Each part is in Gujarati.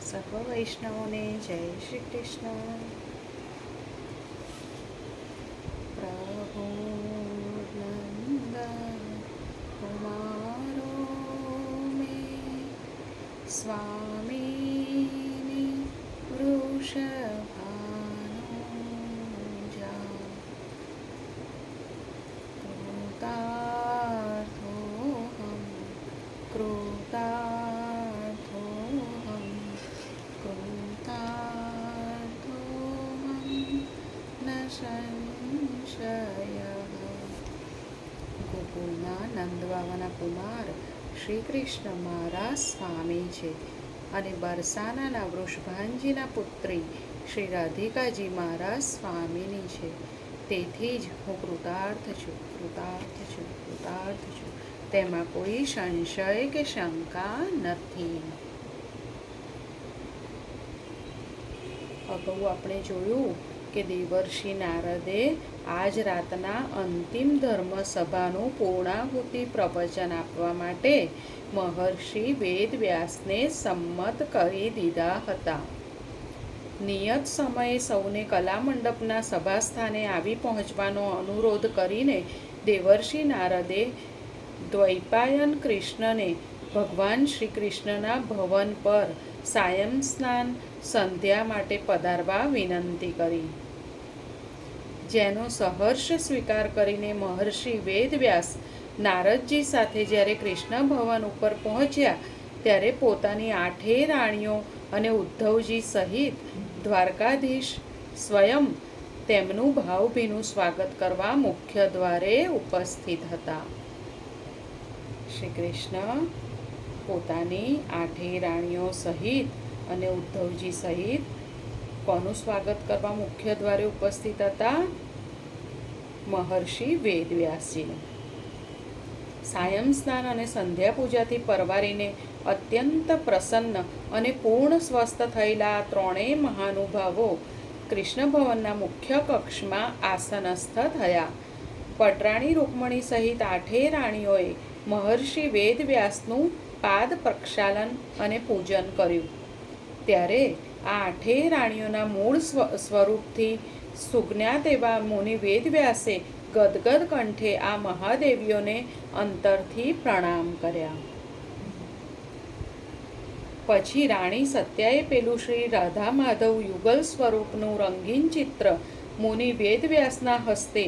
સર્વ વૈષ્ણવોને જય શ્રી કૃષ્ણ. પ્રભુ નંદ કુમારો મેં સ્વામીની વૃષભાનુજા કૃતાર્થોહમ કૃતાર્થોહમ કૃતાર્થોહમ ન સંશયઃ. ગોકુળના નંદબાવાના કુમાર શ્રી કૃષ્ણ મારા સ્વામી છે અને બરસાનાના વૃષભાનજીના પુત્રી શ્રી રાધિકાજી મારા સ્વામીની છે. તેથી જ હું કૃતાર્થ છું, કૃતાર્થ છું, કૃતાર્થ છું. તેમાં કોઈ સંશય કે શંકા નથી. અગાઉ આપણે જોયું કે દેવર્ષિ નારદે આજ રાતના અંતિમ ધર્મ સભાનું પૂર્ણાહુતિ પ્રવચન આપવા માટે મહર્ષિ વેદવ્યાસને સંમત કરી દીધા હતા. નિયત સમયે સૌને કલામંડપના સભાસ્થાને આવી પહોંચવાનો અનુરોધ કરીને દેવર્ષિ નારદે દ્વૈપાયન કૃષ્ણને ભગવાન શ્રી કૃષ્ણના ભવન પર સાયં સ્નાન સંધ્યા માટે પધારવા વિનંતી કરી. જેનો સહર્ષ સ્વીકાર કરીને મહર્ષિ વેદવ્યાસ નારદજી સાથે જ્યારે કૃષ્ણ ભવન ઉપર પહોંચ્યા ત્યારે પોતાની 8 રાણીઓ અને ઉદ્ધવજી સહિત દ્વારકાધીશ સ્વયં તેમનું ભાવભીનું સ્વાગત કરવા મુખ્ય દ્વારે ઉપસ્થિત હતા. શ્રી કૃષ્ણ પોતાની 8 રાણીઓ સહિત અને ઉદ્ધવજી સહિત કોનું સ્વાગત કરવા મુખ્ય દ્વારે ઉપસ્થિત હતા? મહર્ષિ વેદવ્યાસજીનું. સાયં સ્નાન અને સંધ્યા પૂજાથી પરવારીને અત્યંત પ્રસન્ન અને પૂર્ણ સ્વસ્થ થયેલા આ 3 મહાનુભાવો કૃષ્ણ ભવનના મુખ્ય કક્ષમાં આસનસ્થ થયા. પટરાણી રૂકમણી સહિત 8 રાણીઓએ મહર્ષિ વેદવ્યાસનું પાદ પ્રક્ષાલન અને પૂજન કર્યું. ત્યારે આ 8 રાણીઓના મૂળ સ્વરૂપથી સુજ્ઞાત એવા મુનિ વેદવ્યાસે ગદગદ કંઠે આ મહાદેવીઓને અંતરથી પ્રણામ કર્યા. પછી રાણી સત્યાએ પેલું શ્રી રાધા માધવ યુગલ સ્વરૂપનું રંગીન ચિત્ર મુનિ વેદવ્યાસના હસ્તે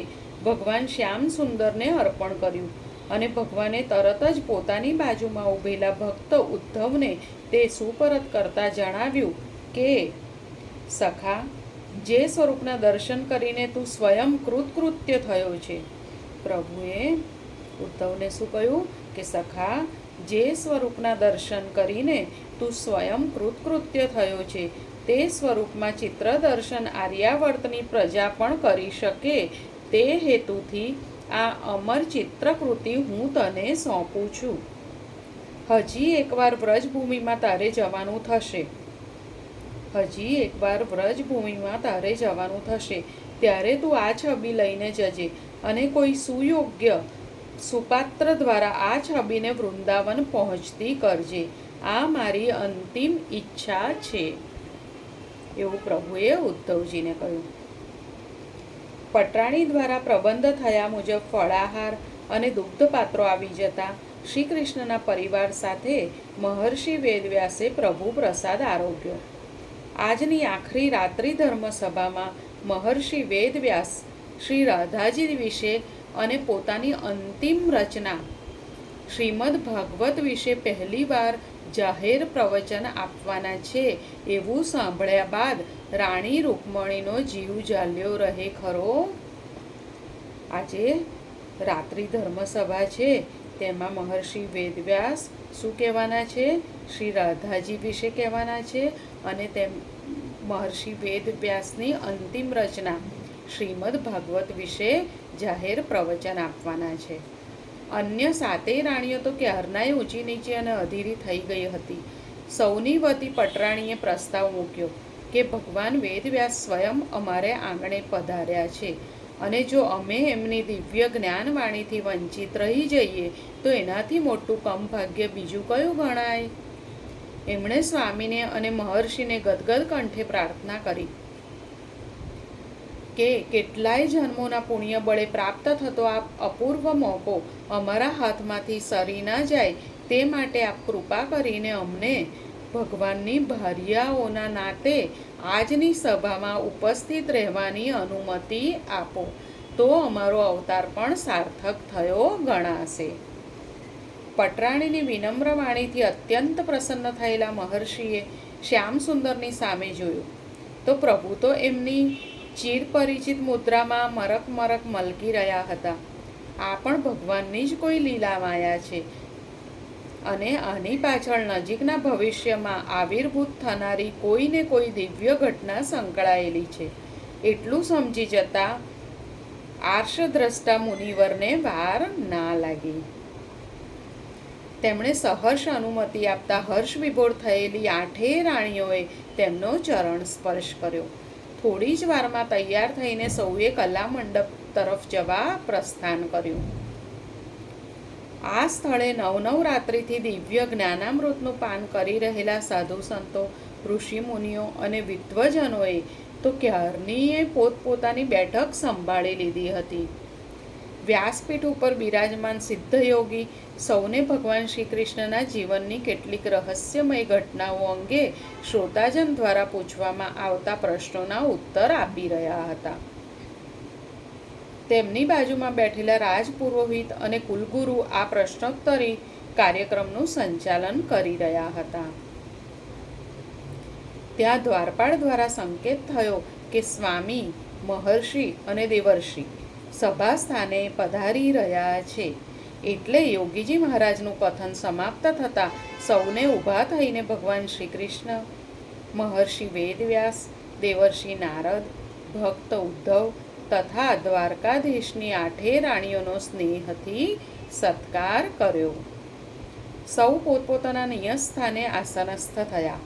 ભગવાન શ્યામ સુંદરને અર્પણ કર્યું અને ભગવાને તરત જ પોતાની બાજુમાં ઊભેલા ભક્ત ઉદ્ધવને તે સુપરત કરતા જણાવ્યું કે સખા, જે સ્વરૂપના દર્શન કરીને તું સ્વયં કૃતકૃત્ય થયો છે. પ્રભુએ ઉદ્ધવને શું કહ્યું કે સખા, જે સ્વરૂપના દર્શન કરીને તું સ્વયં કૃતકૃત્ય થયો છે તે સ્વરૂપમાં ચિત્ર દર્શન આર્યાવર્તની પ્રજા પણ કરી શકે તે હેતુથી આ અમર ચિત્રકૃતિ હું તને સોંપું છું. હજી એકવાર વ્રજભૂમિમાં તારે જવાનું થશે. ત્યારે તું આ છબી લઈને જજે અને કોઈ સુયોગ્ય સુપાત્ર દ્વારા આ છબીને વૃંદાવન પહોંચતી કરજે. આ મારી અંતિમ ઈચ્છા છે, એવું પ્રભુએ ઉદ્ધવજીને કહ્યું. પટરાણી દ્વારા પ્રબંધ થયા મુજબ ફળાહાર અને દુગ્ધપાત્રો આવી જતા શ્રી કૃષ્ણના પરિવાર સાથે મહર્ષિ વેદવ્યાસે પ્રભુ પ્રસાદ આરોગ્યો. આજની આખરી રાત્રિ ધર્મ સભામાં મહર્ષિ વેદવ્યાસ શ્રી રાધાજી વિશે અને પોતાની અંતિમ રચના શ્રીમદ ભાગવત વિશે પહેલીવાર જાહેર પ્રવચન આપવાના છે એવું સાંભળ્યા બાદ રાણી રૂકમણીનો જીવ જાલ્યો રહે ખરો. આજે રાત્રિ ધર્મસભા છે તેમાં મહર્ષિ વેદવ્યાસ શું કહેવાના છે? શ્રી રાધાજી વિશે કહેવાના છે અને મહર્ષિ વેદવ્યાસની અંતિમ રચના શ્રીમદ ભાગવત વિશે જાહેર પ્રવચન આપવાના છે. અન્ય 7 રાણીઓ તો ક્યારનાય ઊંચી નીચી અને અધીરી થઈ ગઈ હતી. સૌની વતી પટરાણીએ પ્રસ્તાવ મૂક્યો કે ભગવાન વેદવ્યાસ સ્વયં અમારે આંગણે પધાર્યા છે અને જો અમે એમની દિવ્ય જ્ઞાનવાણીથી વંચિત રહી જઈએ તો એનાથી મોટું કમભાગ્ય બીજું કયું ગણાય? એમણે સ્વામીને અને મહર્ષિને ગદગદ કંઠે પ્રાર્થના કરી કે કેટલાય જન્મોના પુણ્ય બળે પ્રાપ્ત થતો આ અપૂર્વ મોકો અમારા હાથમાંથી સરી ના જાય તે માટે આપ કૃપા કરીને અમને ભગવાનની ભાર્યાઓના નાતે આજની સભામાં ઉપસ્થિત રહેવાની અનુમતિ આપો, તો અમારો અવતાર પણ સાર્થક થયો ગણાશે. પટરાણીની વિનમ્ર વાણીથી અત્યંત પ્રસન્ન થયેલા મહર્ષિએ શ્યામસુંદરની સામે જોયું તો પ્રભુ તો એમની ચિરપરિચિત મુદ્રામાં મરક મરક મલકી રહ્યા હતા. આ પણ ભગવાનની જ કોઈ લીલા માયા છે અને આની પાછળ નજીકના ભવિષ્યમાં આવિર્ભૂત થનારી કોઈને કોઈ દિવ્ય ઘટના સંકળાયેલી છે એટલું સમજી જતા આર્ષદ્રષ્ટા મુનિવરને વાર ના લાગી. તેમણે સહર્ષ અનુમતિ આપતા હર્ષ વિભોર થયેલી 8 રાણીઓએ તેમનો ચરણ સ્પર્શ કર્યો. થોડી જ વારમાં તૈયાર થઈને સૌએ કલા મંડપ તરફ જવા પ્રસ્થાન કર્યું. આ સ્થળે નવ રાત્રિથી દિવ્ય જ્ઞાનામૃતનું પાન કરી રહેલા સાધુ સંતો, ઋષિ મુનિઓ અને વિદ્વજનોએ તો ક્યારનીએ પોતપોતાની બેઠક સંભાળી લીધી હતી. વ્યાસપીઠ ઉપર બિરાજમાન સિદ્ધયોગી સૌને ભગવાન શ્રી કૃષ્ણના જીવનની કેટલીક રહસ્યમય ઘટનાઓ અંગે શ્રોતાજન દ્વારા પૂછવામાં આવતા પ્રશ્નોના ઉત્તર આપી રહ્યા હતા. તેમની બાજુમાં બેઠેલા રાજપુરોહિત અને કુલગુરુ આ પ્રશ્નોત્તરી કાર્યક્રમનું સંચાલન કરી રહ્યા હતા. ત્યાં દ્વારપાળ દ્વારા સંકેત થયો કે સ્વામી, મહર્ષિ અને દેવર્ષિ સભા સ્થાને પધારી રહ્યા છે. એટલે યોગીજી મહારાજનું કથન સમાપ્ત થતાં સૌને ઊભા થઈને ભગવાન શ્રી કૃષ્ણ, મહર્ષિ વેદવ્યાસ, દેવર્ષિ નારદ, ભક્ત ઉદ્ધવ તથા દ્વારકાધીશની 8 રાણીઓનો સ્નેહથી સત્કાર કર્યો. સૌ પોતપોતાના નિયત સ્થાને આસનસ્થ થયા.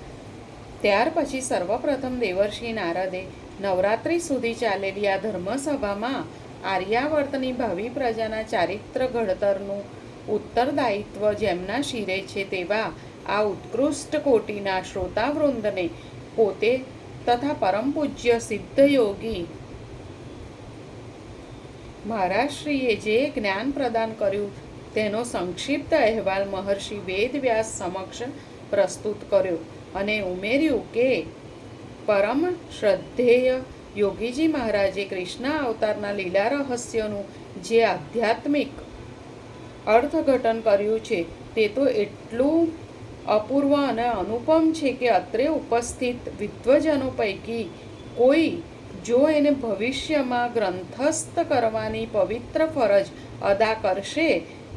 ત્યાર પછી સર્વપ્રથમ દેવર્ષિ નારદે નવરાત્રિ સુધી ચાલેલી આ ધર્મસભામાં આર્યાવર્તની ભાવિ પ્રજાના ચારિત્ર ઘડતરનું ઉત્તરદાયિત્વ જેમના શિરે છે તેવા આ ઉત્કૃષ્ટ કોટીના શ્રોતાવૃંદને પોતે તથા પરમ પૂજ્ય સિદ્ધયોગી મહારાજશ્રીએ જે જ્ઞાન પ્રદાન કર્યું તેનો સંક્ષિપ્ત અહેવાલ મહર્ષિ વેદવ્યાસ સમક્ષ પ્રસ્તુત કર્યો અને ઉમેર્યું કે પરમ શ્રદ્ધેય યોગીજી મહારાજે કૃષ્ણ અવતારના લીલા રહસ્યનું જે આધ્યાત્મિક અર્થઘટન કર્યું છે તે તો એટલું અપૂર્વ અને અનુપમ છે કે અત્રે ઉપસ્થિત વિદ્વજનો પૈકી કોઈ જો એને ભવિષ્યમાં ગ્રંથસ્થ કરવાની પવિત્ર ફરજ અદા કરશે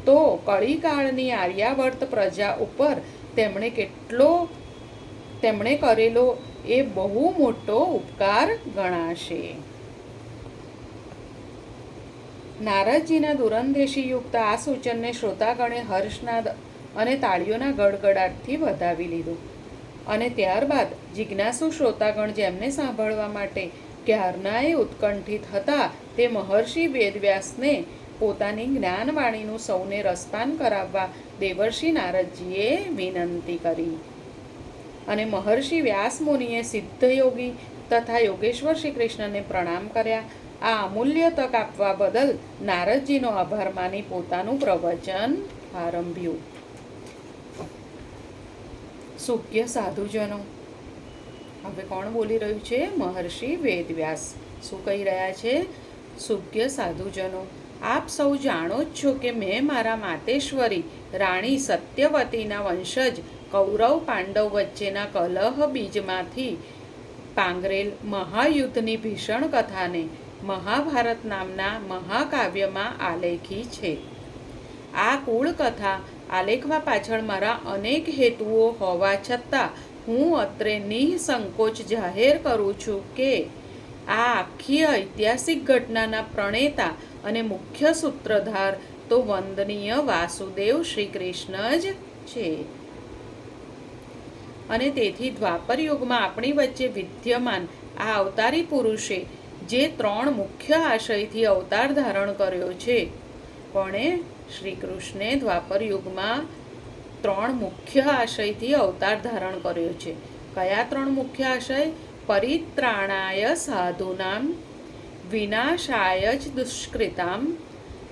તો કળીકાળની આર્યાવર્ત પ્રજા ઉપર તેમણે કરેલો એ બહુ મોટો ઉપકાર ગણાશે. નારદજીના દુરંદેશીયુક્ત આ સૂચનને શ્રોતાગણે હર્ષનાદ અને તાળીઓના ગડગડાટથી વધાવી લીધું અને ત્યારબાદ જિજ્ઞાસુ શ્રોતાગણ જેમને સાંભળવા માટે ક્યારનાએ ઉત્કંઠિત હતા તે મહર્ષિ વેદવ્યાસને પોતાની જ્ઞાનવાણીનું સૌને રસપાન કરાવવા દેવર્ષિ નારદજીએ વિનંતી કરી અને મહર્ષિ વ્યાસ મુનિએ સિદ્ધયોગી તથા યોગેશ્વર શ્રી કૃષ્ણને પ્રણામ કર્યા. આ અમૂલ્ય તક આપવા બદલ નારદજીનો આભાર માની પોતાનું પ્રવચન આરંભ્યું. સુખ્ય સાધુજનો. હવે કોણ બોલી રહ્યું છે? મહર્ષિ વેદવ્યાસ. શું કહી રહ્યા છે? સુખ્ય સાધુજનો, આપ સૌ જાણો જ છો કે મેં મારા માતેશ્વરી રાણી સત્યવતીના વંશજ કૌરવ પાંડવ વચ્ચેના કલહ બીજમાંથી પાંગરેલ મહાયુદ્ધની ભીષણ કથાને મહાભારત નામના મહાકાવ્યમાં આલેખી છે. આ કુળ કથા આલેખવા પાછળ મારા અનેક હેતુઓ હોવા છતાં હું અત્રે નિઃસંકોચ જાહેર કરું છું કે આ આખી ઐતિહાસિક ઘટનાના પ્રણેતા અને મુખ્ય સૂત્રધાર તો વંદનીય વાસુદેવ શ્રી કૃષ્ણ જ છે. અને તેથી દ્વાપર યુગમાં આપણી વચ્ચે વિદ્યમાન આ અવતારી પુરુષે જે 3 મુખ્ય આશયથી અવતાર ધારણ કર્યો છે. કોણે? શ્રી કૃષ્ણે દ્વાપર યુગમાં 3 મુખ્ય આશયથી અવતાર ધારણ કર્યો છે. કયા 3 મુખ્ય આશય? પરિત્રાણાય સાધુનામ, વિનાશાય જ દુષ્કૃતામ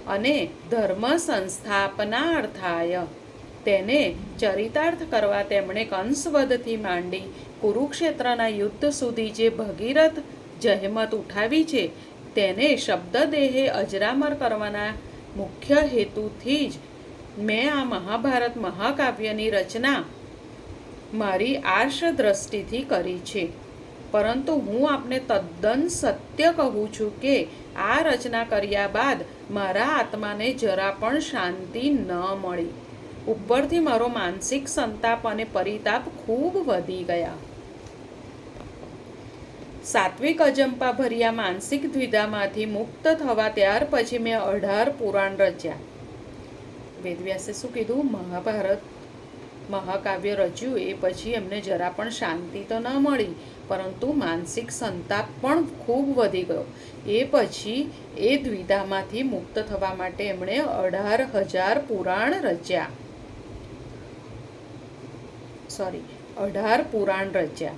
અને ધર્મ સંસ્થાપનાર્થાય. તેને ચરિતાર્થ કરવા તેમણે કંસવધથી માંડી કુરુક્ષેત્રના યુદ્ધ સુધી જે ભગીરથ જહેમત ઉઠાવી છે તેને શબ્દદેહે અજરામર કરવાના મુખ્ય હેતુથી જ મેં આ મહાભારત મહાકાવ્યની રચના મારી આર્ષ દ્રષ્ટિથી કરી છે. પરંતુ હું આપને તદ્દન સત્ય કહું છું કે આ રચના કર્યા બાદ મારા આત્માને જરા પણ શાંતિ ન મળી. ઉપરથી મારો માનસિક સંતાપ અને પરિતાપ ખૂબ વધી ગયા. સાત્વિક અજંપા ભર્યા માનસિક દ્વિધામાંથી મુક્ત થવા ત્યાર પછી મેં 18 પુરાણ રચ્યા. વેદવ્યાસે શું કીધું? મહાભારત મહાકાવ્ય રચ્યું એ પછી એમને જરા પણ શાંતિ તો ન મળી, પરંતુ માનસિક સંતાપ પણ ખૂબ વધી ગયો. એ પછી એ દ્વિધામાંથી મુક્ત થવા માટે એમણે 18,000 પુરાણ રચ્યા. 18 પુરાણ રચ્યા.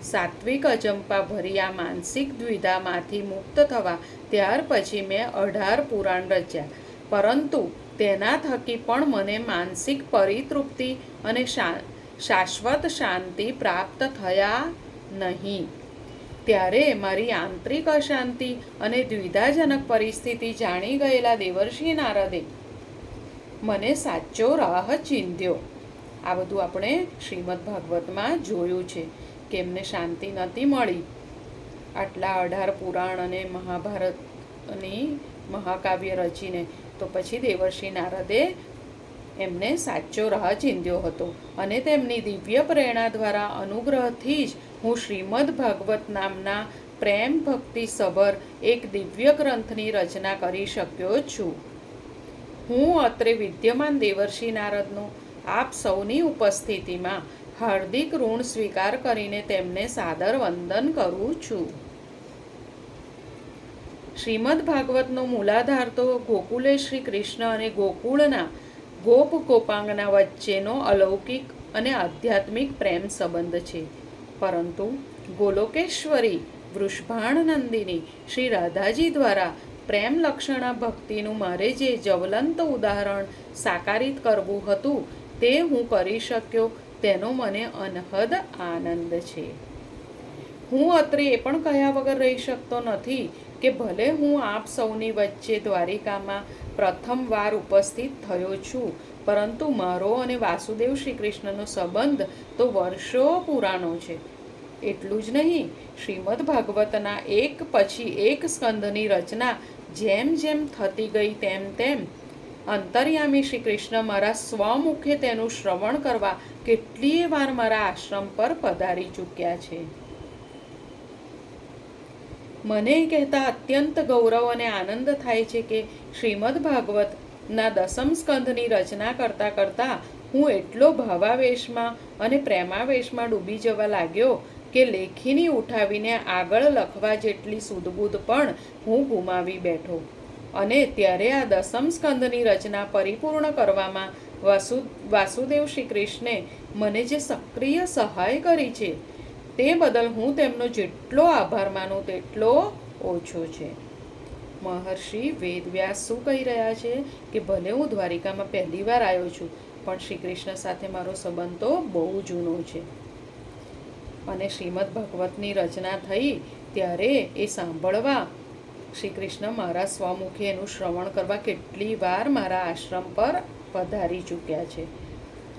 સાત્વિક અજંપા ભર્યા માનસિક દ્વિધામાંથી મુક્ત થવા ત્યાર પછી મેં 18 પુરાણ રચ્યા. પરંતુ તેના થકી પણ મને માનસિક પરિતૃપ્તિ અને શાશ્વત શાંતિ પ્રાપ્ત થયા નહીં. ત્યારે મારી આંતરિક અશાંતિ અને દ્વિધાજનક પરિસ્થિતિ જાણી ગયેલા દેવર્ષિ નારદે મને સાચો રાહ ચીંધ્યો. આ બધું આપણે શ્રીમદ ભાગવતમાં જોયું છે કે એમને શાંતિ નહોતી મળી. આટલા 18 પુરાણ અને મહાભારતની મહાકાવ્ય રચીને તો પછી દેવર્ષિ નારદે એમને સાચો રાહ ચીંધ્યો હતો અને તેમની દિવ્ય પ્રેરણા દ્વારા અનુગ્રહથી જ હું શ્રીમદ ભાગવત નામના પ્રેમ ભક્તિ સભર એક દિવ્ય ગ્રંથની રચના કરી શક્યો છું. હું અત્રે વિદ્યમાન દેવર્ષિ નારદનો આપ સૌની ઉપસ્થિતિમાં હાર્દિક ઋણ સ્વીકાર કરીને તેમને સાદર વંદન કરું છું. શ્રીમદ ભાગવતનો મૂલાધાર તો ગોકુલે શ્રી કૃષ્ણ અને ગોકુળના ગોપ ગોપાંગના વચ્ચેનો અલૌકિક અને આધ્યાત્મિક પ્રેમ સંબંધ છે. પરંતુ ગોલોકેશ્વરી વૃષભાણનંદિની શ્રી રાધાજી દ્વારા પ્રેમ લક્ષણા ભક્તિનું મારે જે જ્વલંત ઉદાહરણ સાકારિત કરવું હતું તે હું કરી શક્યો, તેનો મને અનહદ આનંદ છે. હું અત્રે એ પણ કહ્યા વગર રહી શકતો નથી કે ભલે હું આપ સૌની વચ્ચે દ્વારિકામાં પ્રથમવાર ઉપસ્થિત થયો છું, પરંતુ મારો અને વાસુદેવ શ્રી કૃષ્ણનો સંબંધ તો વર્ષો પુરાણો છે. એટલું જ નહીં, શ્રીમદ ભાગવતના એક પછી એક સ્કંધની રચના જેમ જેમ થતી ગઈ તેમ તેમ અંતર્યામી શ્રી કૃષ્ણ મારા સ્વમુખે તેનું શ્રવણ કરવા કેટલીય વાર મારા આશ્રમ પર પધારી ચૂક્યા છે. મને કહેતા અત્યંત ગૌરવ અને આનંદ થાય છે કે શ્રીમદ ભાગવતના 10મ સ્કંધની રચના કરતાં કરતાં હું એટલો ભાવાવેશમાં અને પ્રેમાવેશમાં ડૂબી જવા લાગ્યો કે લેખીની ઉઠાવીને આગળ લખવા જેટલી સુધબુધ પણ હું ગુમાવી બેઠો. અને ત્યારે આ 10મ સ્કંધની રચના પરિપૂર્ણ કરવામાં વાસુદેવ શ્રી કૃષ્ણે મને જે સક્રિય સહાય કરી છે તે બદલ હું તેમનો જેટલો આભાર માનું તેટલો ઓછો છે. મહર્ષિ વેદવ્યાસ શું કહી રહ્યા છે કે ભલે હું દ્વારિકામાં પહેલી વાર આવ્યો છું, પણ શ્રી કૃષ્ણ સાથે મારો સંબંધ તો બહુ જૂનો છે. અને શ્રીમદ ભાગવતની રચના થઈ ત્યારે એ સાંભળવા શ્રી કૃષ્ણ મારા સ્વમુખે એનું શ્રવણ કરવા કેટલી વાર મારા આશ્રમ પર પધારી ચૂક્યા છે.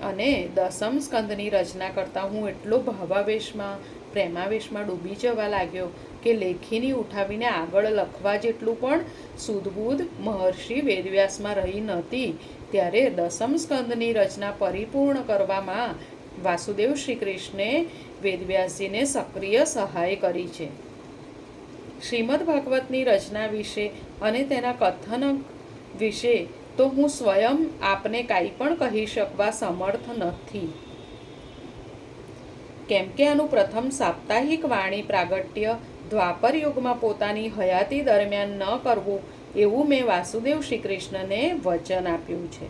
અને 10મ સ્કંદની રચના કરતાં હું એટલો ભાવાવેશમાં પ્રેમાવેશમાં ડૂબી જવા લાગ્યો કે લેખીની ઉઠાવીને આગળ લખવા જેટલું પણ સુધબુધ મહર્ષિ વેદવ્યાસમાં રહી નહોતી. ત્યારે 10મ સ્કંદની રચના પરિપૂર્ણ કરવામાં વાસુદેવ શ્રી કૃષ્ણે વેદવ્યાસજીને સક્રિય સહાય કરી છે. શ્રીમદ ભાગવતની રચના વિશે અને તેના કથન વિશે તો હું સ્વયં આપને કાંઈ પણ કહી શકવા સમર્થ નથી, કેમ કે આનું પ્રથમ સાપ્તાહિક વાણી પ્રાગટ્ય દ્વાપર યુગમાં પોતાની હયાતી દરમિયાન ન કરવું એવું મેં વાસુદેવ શ્રી કૃષ્ણને વચન આપ્યું છે.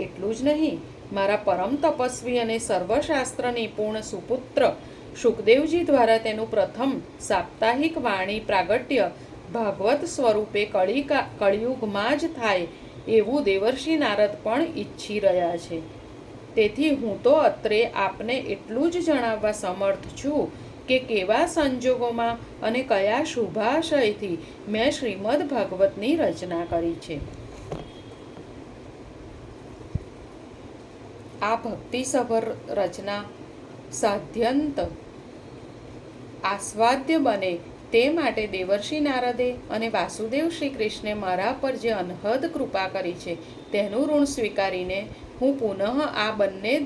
એટલું જ નહીં, મારા પરમ તપસ્વી અને સર્વશાસ્ત્ર નિપુણ સુપુત્ર શુકદેવજી દ્વારા તેનું પ્રથમ સાપ્તાહિક વાણી પ્રાગટ્ય ભાગવત સ્વરૂપે કળિયુગમાં જ થાય એવું દેવર્ષિ નારદ પણ ઈચ્છી રહ્યા છે. તેથી હું તો અત્રે આપને એટલું જ જણાવવા સમર્થ છું કે કેવા સંજોગોમાં અને કયા શુભાશયથી મેં શ્રીમદ ભાગવતની રચના કરી છે. આ ભક્તિસભર રચના સાધ્યંત આસ્વાદ્ય બને તે માટે દેવર્ષિ નારદે અને વાસુદેવ શ્રી કૃષ્ણે મારા પર જે અનહદ કૃપા કરી છે તેનું ઋણ સ્વીકારીને હું પુનઃ આ બંને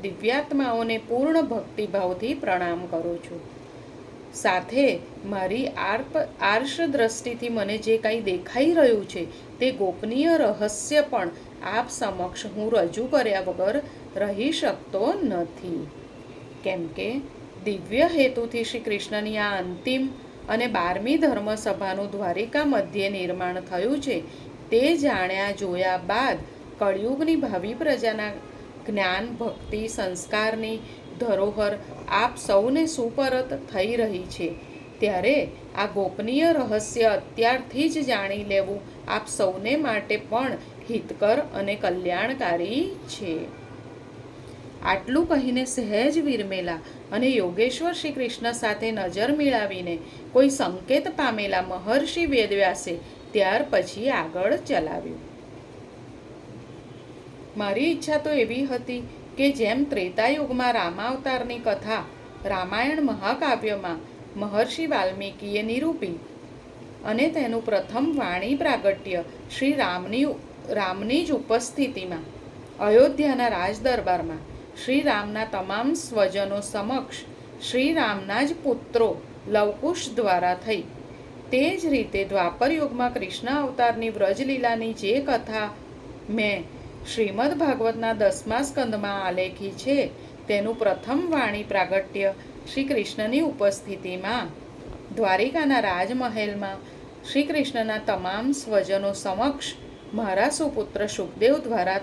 દિવ્યાત્માઓને પૂર્ણ ભક્તિભાવથી પ્રણામ કરું છું. સાથે મારી આર્ષ દ્રષ્ટિથી મને જે કંઈ દેખાઈ રહ્યું છે તે ગોપનીય રહસ્ય પણ આપ સમક્ષ હું રજૂ કર્યા વગર રહી શકતો નથી. કેમ કે દિવ્ય હેતુથી શ્રી કૃષ્ણની આ અંતિમ અને 12મી ધર્મસભાનું દ્વારિકા મધ્યે નિર્માણ થયું છે તે જાણ્યા જોયા બાદ કળિયુગની ભાવિ પ્રજાના જ્ઞાન ભક્તિ સંસ્કારની ધરોહર આપ સૌને સુપરત થઈ રહી છે. ત્યારે આ ગોપનીય રહસ્ય અત્યારથી જ જાણી લેવું આપ સૌને માટે પણ હિતકર અને કલ્યાણકારી છે. આટલું કહીને સહેજ વિરમેલા અને યોગેશ્વર શ્રી કૃષ્ણ સાથે નજર મિલાવીને કોઈ સંકેત પામેલા મહર્ષિ વેદવ્યાસે ત્યાર પછી આગળ ચલાવ્યું. મારી ઈચ્છા તો એવી હતી કે જેમ ત્રેતાયુગમાં રામાવતારની કથા રામાયણ મહાકાવ્યમાં મહર્ષિ વાલ્મીકીએ નિરૂપી અને તેનું પ્રથમ વાણી પ્રાગટ્ય શ્રી રામની જ ઉપસ્થિતિમાં અયોધ્યાના રાજદરબારમાં શ્રી રામના તમામ સ્વજનો સમક્ષ શ્રી રામના જ પુત્રો લવકુશ દ્વારા થઈ. તે જ રીતે દ્વાપરયુગમાં કૃષ્ણ અવતારની વ્રજલીલાની જે કથા મેં શ્રીમદ ભાગવતના 10મા સ્કંદમાં આલેખી છે તેનું પ્રથમ વાણી પ્રાગટ્ય શ્રી કૃષ્ણની ઉપસ્થિતિમાં દ્વારિકાના રાજમહેલમાં શ્રી કૃષ્ણના તમામ સ્વજનો સમક્ષ મારા સુપુત્ર શુકદેવ દ્વારા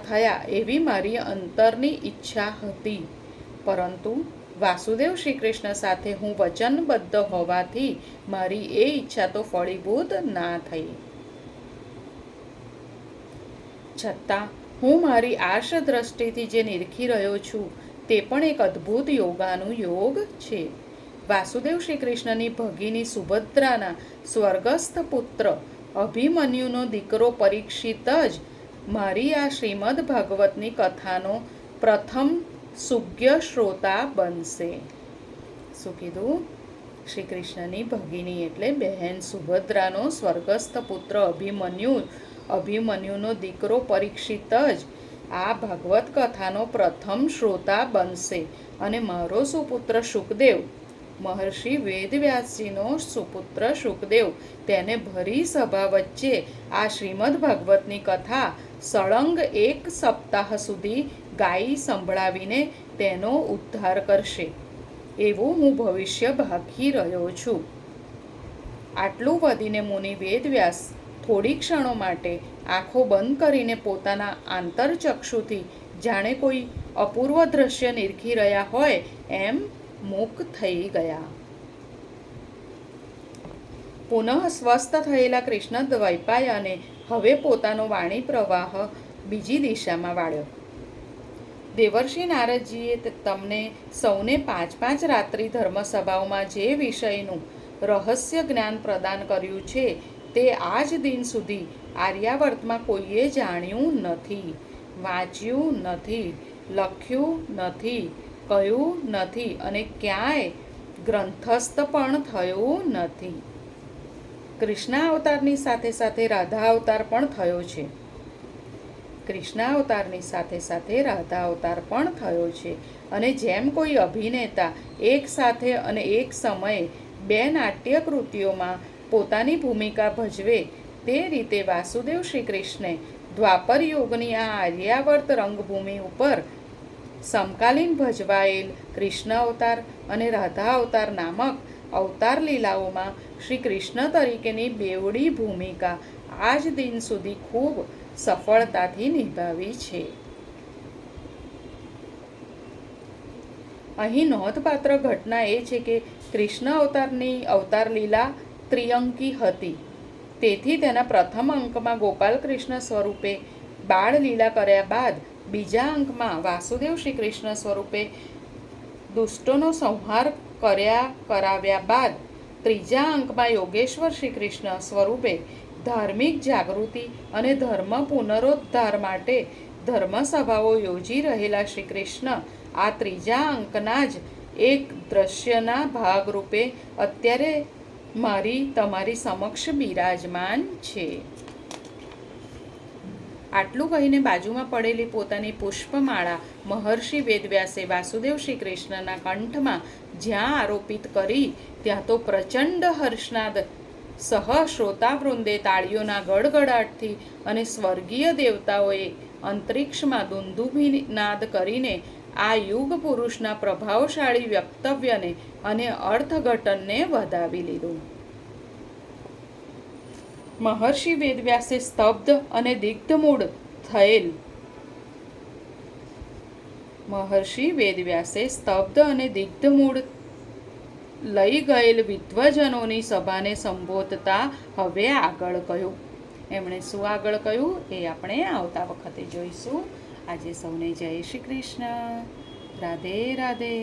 થયા એવી મારી અંતરની ઈચ્છા હતી. પરંતુ વાસુદેવ શ્રી કૃષ્ણ સાથે હું વચનબદ્ધ હોવાથી મારી એ ઈચ્છા તો ફળીભૂત ના થઈ. છતાં હું મારી આર્ષ દ્રષ્ટિથી જે નિરખી રહ્યો છું તે પણ એક અદ્ભુત યોગાનુયોગ છે. વાસુદેવ શ્રી કૃષ્ણની ભગીની સુભદ્રાના સ્વર્ગસ્થ પુત્ર અભિમન્યુનો દીકરો પરીક્ષિત જ મારી આ શ્રીમદ ભાગવતની કથાનો પ્રથમ સુજ્ઞ શ્રોતા બનશે. શું કીધું? શ્રી કૃષ્ણની ભગીની એટલે બહેન સુભદ્રાનો સ્વર્ગસ્થ પુત્ર અભિમન્યુનો દીકરો પરીક્ષિત જ આ ભાગવત કથાનો પ્રથમ શ્રોતા બનશે અને મારો સુપુત્ર શુકદેવ મહર્ષિ વેદવ્યાસજીનો સુપુત્ર શુકદેવ તેને ભરી સભા વચ્ચે આ શ્રીમદ ભાગવતની કથા સળંગ 1 સપ્તાહ સુધી ગાઈ સંભળાવીને તેનો ઉદ્ધાર કરશે એવું હું ભવિષ્ય ભાખી રહ્યો છું. આટલું વધીને મુનિ વેદવ્યાસ થોડી ક્ષણો માટે આંખો બંધ કરીને પોતાના આંતરચક્ષુથી જાણે કોઈ અપૂર્વ દ્રશ્ય નિરખી રહ્યા હોય એમ મૂક થઈ ગયા. પુનઃ સ્વસ્થ થયેલા કૃષ્ણ દ્વૈપાયને હવે પોતાનો વાણી પ્રવાહ બીજી દિશામાં વાળ્યો. દેવર્ષિ નારદજીએ તમને સૌને 5 રાત્રિ ધર્મસભાઓમાં જે વિષયનું રહસ્ય જ્ઞાન પ્રદાન કર્યું છે તે આજ દિન સુધી આર્યાવર્તમાં કોઈએ જાણ્યું નથી, વાંચ્યું નથી, લખ્યું નથી, કહ્યું નથી અને ક્યાંય ગ્રંથસ્થ પણ થયું નથી. કૃષ્ણ અવતારની સાથે સાથે રાધા અવતાર પણ થયો છે. અને જેમ કોઈ અભિનેતા એક સાથે અને એક સમયે 2 નાટ્ય કૃતિઓમાં પોતાની ભૂમિકા ભજવે તે રીતે વાસુદેવ શ્રી કૃષ્ણે દ્વાપર યુગની આ આર્યાવર્ત રંગભૂમિ ઉપર સમકાલીન ભજવાયેલ કૃષ્ણ અવતાર અને રાધા અવતાર નામક અવતાર લીલાઓમાં શ્રી કૃષ્ણ તરીકેની બેવડી ભૂમિકા આજ દિન સુધી ખૂબ સફળતાથી નિભાવી છે. અહીં નોંધપાત્ર ઘટના એ છે કે કૃષ્ણ અવતારની અવતાર લીલા ત્રિઅંકી હતી. તેથી તેના પ્રથમ અંકમાં ગોપાલ કૃષ્ણ સ્વરૂપે બાળ લીલા કર્યા બાદ બીજા અંકમાં વાસુદેવ શ્રી કૃષ્ણ સ્વરૂપે દુષ્ટોનો સંહાર કરાવ્યા બાદ ત્રીજા અંકમાં યોગેશ્વર શ્રી કૃષ્ણ સ્વરૂપે ધાર્મિક જાગૃતિ અને ધર્મ પુનરોદ્ધાર માટે ધર્મસભાઓ યોજી રહેલા શ્રી કૃષ્ણ આ ત્રીજા અંકના જ એક દ્રશ્યના ભાગરૂપે અત્યારે તમારી સમક્ષ બિરાજમાન છે. આટલું કહીને બાજુમાં પડેલી પોતાની પુષ્પમાળા મહર્ષિ વેદવ્યાસે વાસુદેવ શ્રી કૃષ્ણના કંઠમાં જ્યાં આરોપિત કરી ત્યાં તો પ્રચંડ હર્ષનાદ સહ શ્રોતાવૃંદે તાળીઓના ગડગડાટથી અને સ્વર્ગીય દેવતાઓએ અંતરિક્ષમાં દુંદુભીનાદ કરીને આ યુગ પુરુષના પ્રભાવશાળી વક્તવ્યને અને અર્થઘટનને વધાવી લીધું. મહર્ષિ વેદવ્યાસે સ્તબ્ધ અને દિગ્ધમૂઢ લઈ ગયેલ વિદ્વજનોની સભાને સંબોધતા હવે આગળ કહ્યું. એમણે શું આગળ કહ્યું એ આપણે આવતા વખતે જોઈશું. આજે સૌને જય શ્રી કૃષ્ણ. રાધે રાધે.